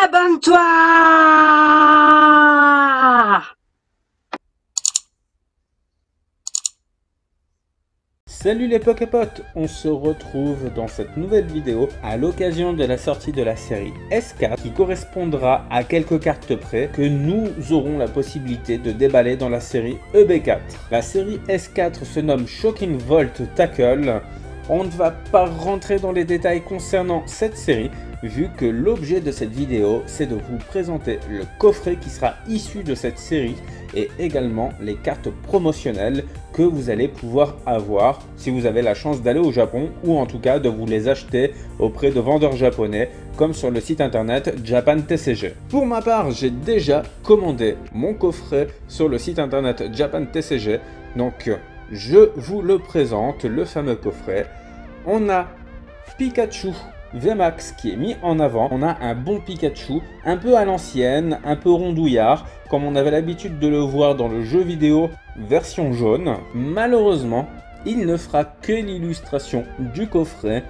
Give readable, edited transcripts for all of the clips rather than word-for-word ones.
Abonne-toi! Salut les Poképotes, on se retrouve dans cette nouvelle vidéo à l'occasion de la sortie de la série S4 qui correspondra à quelques cartes près que nous aurons la possibilité de déballer dans la série EB4. La série S4 se nomme Shocking Volt Tackle. On ne va pas rentrer dans les détails concernant cette série vu que l'objet de cette vidéo c'est de vous présenter le coffret qui sera issu de cette série et également les cartes promotionnelles que vous allez pouvoir avoir si vous avez la chance d'aller au Japon ou en tout cas de vous les acheter auprès de vendeurs japonais comme sur le site internet Japan TCG. Pour ma part, j'ai déjà commandé mon coffret sur le site internet Japan TCG, donc je vous le présente, le fameux coffret. On a Pikachu VMAX qui est mis en avant. On a un bon Pikachu, un peu à l'ancienne, un peu rondouillard, comme on avait l'habitude de le voir dans le jeu vidéo version jaune. Malheureusement, il ne fera que l'illustration du coffret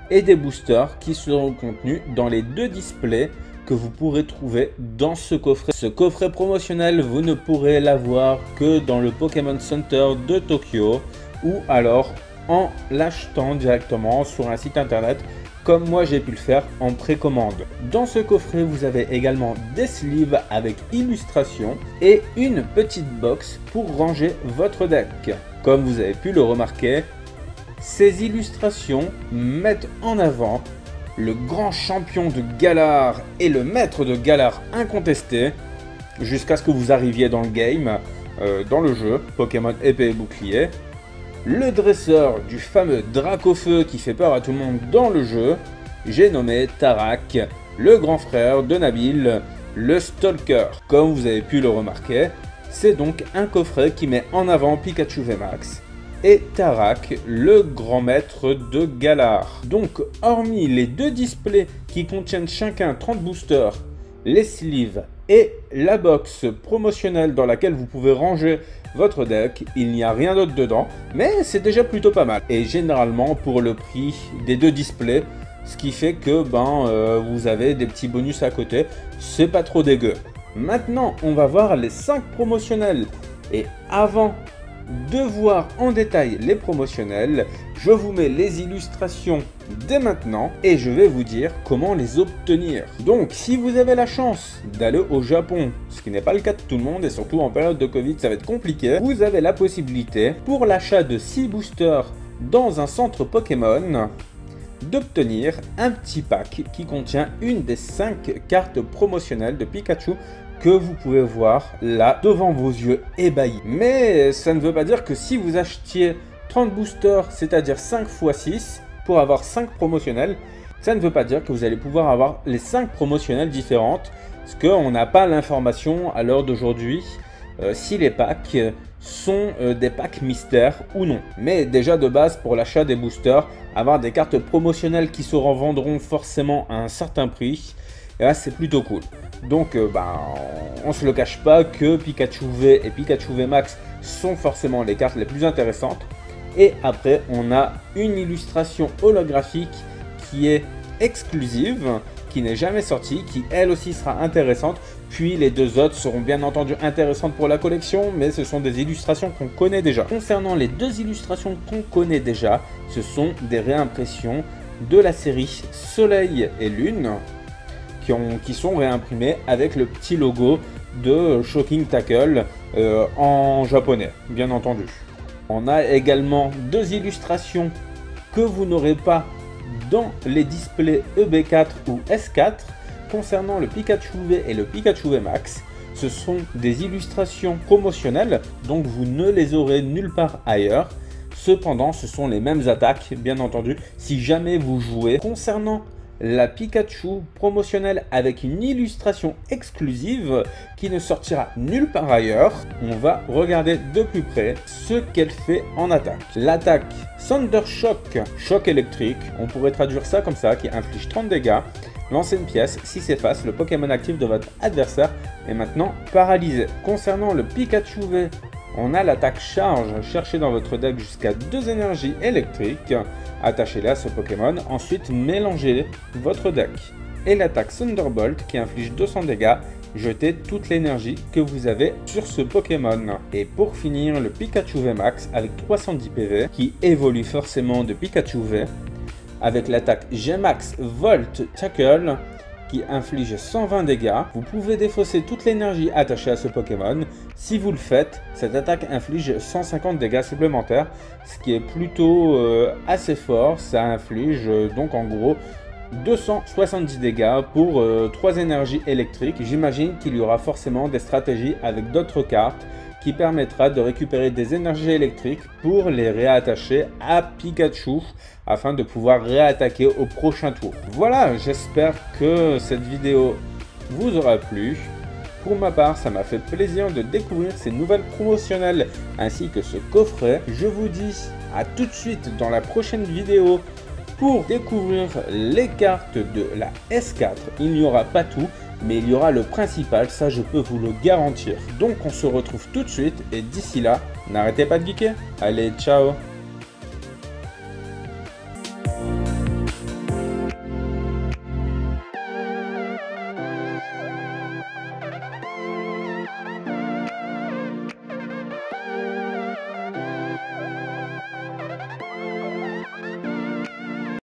et des boosters qui seront contenus dans les deux displays que vous pourrez trouver dans ce coffret. Ce coffret promotionnel, vous ne pourrez l'avoir que dans le Pokémon Center de Tokyo ou alors en l'achetant directement sur un site internet comme moi j'ai pu le faire en précommande. Dans ce coffret, vous avez également des sleeves avec illustration et une petite box pour ranger votre deck. Comme vous avez pu le remarquer, ces illustrations mettent en avant le grand champion de Galar et le maître de Galar incontesté jusqu'à ce que vous arriviez dans le game, dans le jeu Pokémon épée et bouclier. Le dresseur du fameux Dracofeu qui fait peur à tout le monde dans le jeu, j'ai nommé Tarak, le grand frère de Nabil, le Stalker. Comme vous avez pu le remarquer, c'est donc un coffret qui met en avant Pikachu VMAX et Tarak, le grand maître de Galar. Donc, hormis les deux displays qui contiennent chacun 30 boosters, les sleeves et la box promotionnelle dans laquelle vous pouvez ranger votre deck, il n'y a rien d'autre dedans, mais c'est déjà plutôt pas mal. Et généralement pour le prix des deux displays, ce qui fait que vous avez des petits bonus à côté, c'est pas trop dégueu. Maintenant, on va voir les 5 promotionnels. Et avant de voir en détail les promotionnels, je vous mets les illustrations dès maintenant et je vais vous dire comment les obtenir. Donc si vous avez la chance d'aller au Japon, ce qui n'est pas le cas de tout le monde et surtout en période de Covid ça va être compliqué, vous avez la possibilité pour l'achat de 6 boosters dans un centre Pokémon d'obtenir un petit pack qui contient une des 5 cartes promotionnelles de Pikachu que vous pouvez voir là devant vos yeux ébahis. Mais ça ne veut pas dire que si vous achetiez 30 boosters, c'est-à-dire 5 x 6 pour avoir 5 promotionnels, ça ne veut pas dire que vous allez pouvoir avoir les 5 promotionnels différentes parce qu'on n'a pas l'information à l'heure d'aujourd'hui si les packs sont des packs mystères ou non. Mais déjà de base pour l'achat des boosters, avoir des cartes promotionnelles qui se revendront forcément à un certain prix, et là c'est plutôt cool. Donc on se le cache pas que Pikachu V et Pikachu VMAX sont forcément les cartes les plus intéressantes. Et après on a une illustration holographique qui est exclusive, qui n'est jamais sortie, qui elle aussi sera intéressante. Puis les deux autres seront bien entendu intéressantes pour la collection, mais ce sont des illustrations qu'on connaît déjà. Concernant les deux illustrations qu'on connaît déjà, ce sont des réimpressions de la série Soleil et Lune, qui sont réimprimés avec le petit logo de Shocking Tackle en japonais, bien entendu. On a également deux illustrations que vous n'aurez pas dans les displays EB4 ou S4 concernant le Pikachu V et le Pikachu VMAX. Ce sont des illustrations promotionnelles, donc vous ne les aurez nulle part ailleurs. Cependant, ce sont les mêmes attaques, bien entendu, si jamais vous jouez. Concernant la Pikachu promotionnelle avec une illustration exclusive qui ne sortira nulle part ailleurs, on va regarder de plus près ce qu'elle fait en attaque. L'attaque Thunder Shock, choc électrique, on pourrait traduire ça comme ça, qui inflige 30 dégâts. Lancez une pièce, si c'est face, le Pokémon actif de votre adversaire est maintenant paralysé. Concernant le Pikachu V, on a l'attaque charge, cherchez dans votre deck jusqu'à 2 énergies électriques, attachez-les à ce Pokémon, ensuite mélangez votre deck. et l'attaque Thunderbolt qui inflige 200 dégâts. Jetez toute l'énergie que vous avez sur ce Pokémon. Et pour finir, le Pikachu VMAX avec 310 PV qui évolue forcément de Pikachu V avec l'attaque G-Max Volt Tackle qui inflige 120 dégâts. Vous pouvez défausser toute l'énergie attachée à ce Pokémon. Si vous le faites, cette attaque inflige 150 dégâts supplémentaires, ce qui est plutôt assez fort. Ça inflige donc en gros 270 dégâts pour 3 énergies électriques. J'imagine qu'il y aura forcément des stratégies avec d'autres cartes qui permettra de récupérer des énergies électriques pour les réattacher à Pikachu afin de pouvoir réattaquer au prochain tour. Voilà, j'espère que cette vidéo vous aura plu. Pour ma part, ça m'a fait plaisir de découvrir ces nouvelles promotionnelles ainsi que ce coffret. Je vous dis à tout de suite dans la prochaine vidéo pour découvrir les cartes de la S4. Il n'y aura pas tout, mais il y aura le principal, ça je peux vous le garantir. Donc on se retrouve tout de suite et d'ici là, n'arrêtez pas de geeker. Allez, ciao!